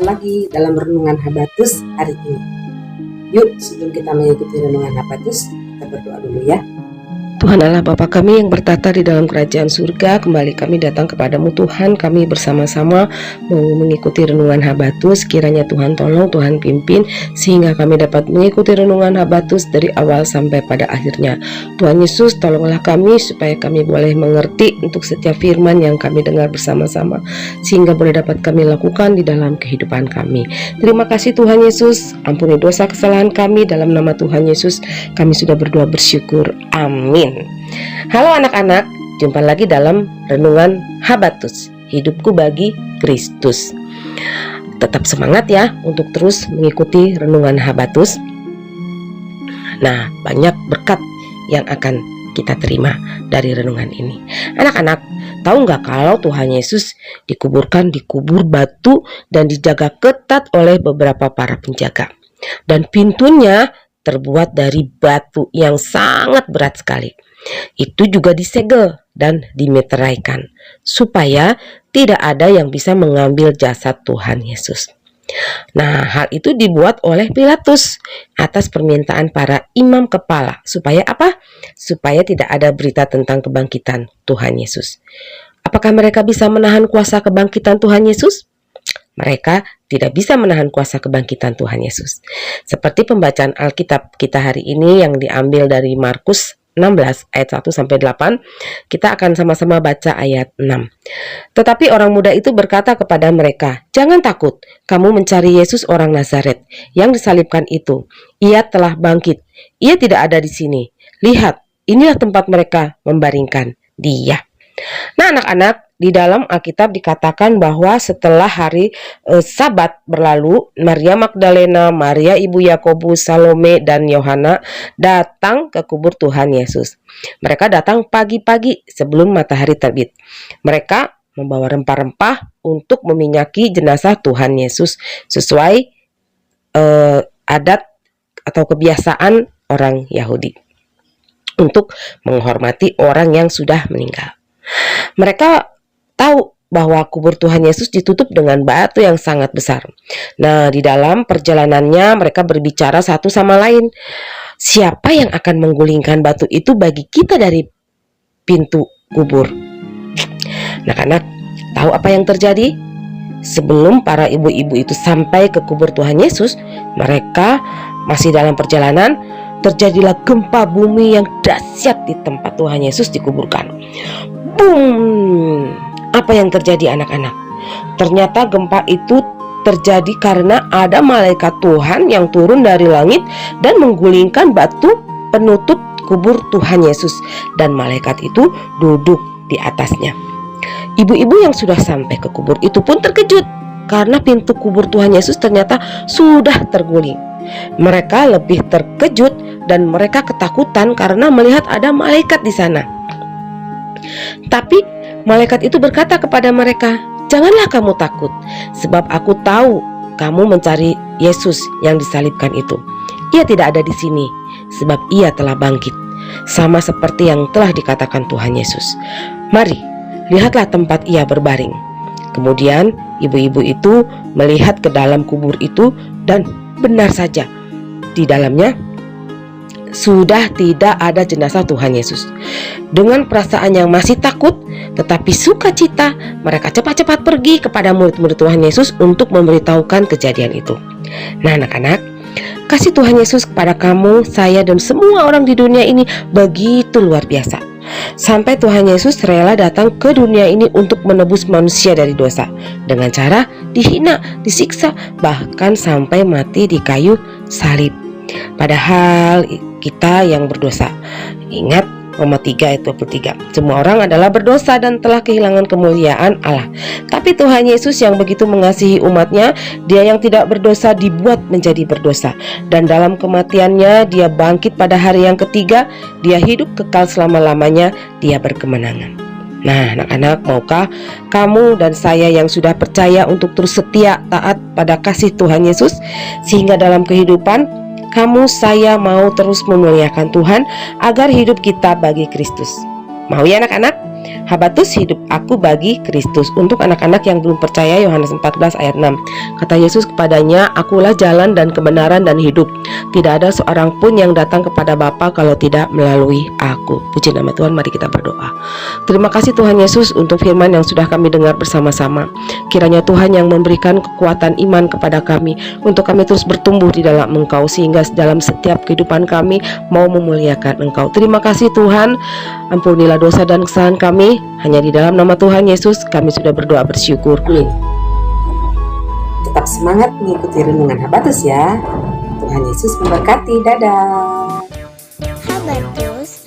lagi dalam renungan Habatus hari ini. Yuk, sebelum kita mengikuti renungan Habatus, kita berdoa dulu ya. Tuhan Allah Bapa kami yang bertata di dalam kerajaan surga, kembali kami datang kepadamu Tuhan. Kami bersama-sama mau mengikuti renungan Habatus. Kiranya Tuhan tolong, Tuhan pimpin, sehingga kami dapat mengikuti renungan Habatus dari awal sampai pada akhirnya. Tuhan Yesus, tolonglah kami supaya kami boleh mengerti untuk setiap firman yang kami dengar bersama-sama, sehingga boleh dapat kami lakukan di dalam kehidupan kami. Terima kasih Tuhan Yesus, ampuni dosa kesalahan kami, dalam nama Tuhan Yesus kami sudah berdoa bersyukur, amin. Halo anak-anak, jumpa lagi dalam renungan Habatus, hidupku bagi Kristus. Tetap semangat ya untuk terus mengikuti renungan Habatus. Nah, banyak berkat yang akan kita terima dari renungan ini. Anak-anak, tahu nggak kalau Tuhan Yesus dikuburkan di kubur batu dan dijaga ketat oleh beberapa para penjaga. Dan pintunya terbuat dari batu yang sangat berat sekali. Itu juga disegel dan dimeteraikan supaya tidak ada yang bisa mengambil jasad Tuhan Yesus. Nah, hal itu dibuat oleh Pilatus atas permintaan para imam kepala. Supaya apa? Supaya tidak ada berita tentang kebangkitan Tuhan Yesus. Apakah mereka bisa menahan kuasa kebangkitan Tuhan Yesus? Mereka tidak bisa menahan kuasa kebangkitan Tuhan Yesus. Seperti pembacaan Alkitab kita hari ini yang diambil dari Markus 16 ayat 1-8, kita akan sama-sama baca ayat 6. Tetapi orang muda itu berkata kepada mereka, "Jangan takut, kamu mencari Yesus orang Nazaret yang disalibkan itu. Ia telah bangkit. Ia tidak ada di sini. Lihat, inilah tempat mereka membaringkan Dia." Nah anak-anak, di dalam Alkitab dikatakan bahwa setelah hari Sabat berlalu, Maria Magdalena, Maria ibu Yakobus, Salome, dan Yohana datang ke kubur Tuhan Yesus. Mereka datang pagi-pagi sebelum matahari terbit. Mereka membawa rempah-rempah untuk meminyaki jenazah Tuhan Yesus sesuai adat atau kebiasaan orang Yahudi untuk menghormati orang yang sudah meninggal. Mereka tahu bahwa kubur Tuhan Yesus ditutup dengan batu yang sangat besar. Nah, di dalam perjalanannya mereka berbicara satu sama lain. Siapa yang akan menggulingkan batu itu bagi kita dari pintu kubur? Anak-anak, tahu apa yang terjadi? Sebelum para ibu-ibu itu sampai ke kubur Tuhan Yesus, mereka masih dalam perjalanan. Terjadilah gempa bumi yang dahsyat di tempat Tuhan Yesus dikuburkan. Boom! Apa yang terjadi anak-anak? Ternyata gempa itu terjadi karena ada malaikat Tuhan yang turun dari langit dan menggulingkan batu penutup kubur Tuhan Yesus, dan malaikat itu duduk di atasnya. Ibu-ibu yang sudah sampai ke kubur itu pun terkejut karena pintu kubur Tuhan Yesus ternyata sudah terguling. Mereka lebih terkejut dan mereka ketakutan karena melihat ada malaikat di sana. Tapi malaikat itu berkata kepada mereka, "Janganlah kamu takut, sebab aku tahu kamu mencari Yesus yang disalibkan itu. Ia tidak ada di sini, sebab ia telah bangkit, sama seperti yang telah dikatakan Tuhan Yesus. Mari, lihatlah tempat ia berbaring." Kemudian ibu-ibu itu melihat ke dalam kubur itu, dan benar saja, di dalamnya sudah tidak ada jenazah Tuhan Yesus. Dengan perasaan yang masih takut tetapi sukacita, mereka cepat-cepat pergi kepada murid-murid Tuhan Yesus untuk memberitahukan kejadian itu. Nah anak-anak, kasih Tuhan Yesus kepada kamu, saya, dan semua orang di dunia ini begitu luar biasa. Sampai Tuhan Yesus rela datang ke dunia ini untuk menebus manusia dari dosa, dengan cara dihina, disiksa, bahkan sampai mati di kayu salib. Padahal kita yang berdosa. Ingat Roma 3 ayat 23. Semua orang adalah berdosa dan telah kehilangan kemuliaan Allah. Tapi Tuhan Yesus yang begitu mengasihi umatnya, Dia yang tidak berdosa dibuat menjadi berdosa. Dan dalam kematiannya Dia bangkit pada hari yang ketiga. Dia hidup kekal selama-lamanya. Dia berkemenangan. Nah anak-anak, maukah kamu dan saya yang sudah percaya untuk terus setia taat pada kasih Tuhan Yesus, sehingga dalam kehidupan kamu, saya mau terus memuliakan Tuhan agar hidup kita bagi Kristus. Mau ya anak-anak? Habatus hidup aku bagi Kristus. Untuk anak-anak yang belum percaya, Yohanes 14 ayat 6. Kata Yesus kepadanya, akulah jalan dan kebenaran dan hidup. Tidak ada seorang pun yang datang kepada Bapa kalau tidak melalui aku. Puji nama Tuhan, mari kita berdoa. Terima kasih Tuhan Yesus untuk firman yang sudah kami dengar bersama-sama. Kiranya Tuhan yang memberikan kekuatan iman kepada kami untuk kami terus bertumbuh di dalam Engkau, sehingga dalam setiap kehidupan kami mau memuliakan Engkau. Terima kasih Tuhan, ampunilah dosa dan kesalahan kami. Hanya di dalam nama Tuhan Yesus kami sudah berdoa bersyukur. Amin. Tetap semangat mengikuti renungan Habatus ya. Tuhan Yesus memberkati. Dadah. Habatus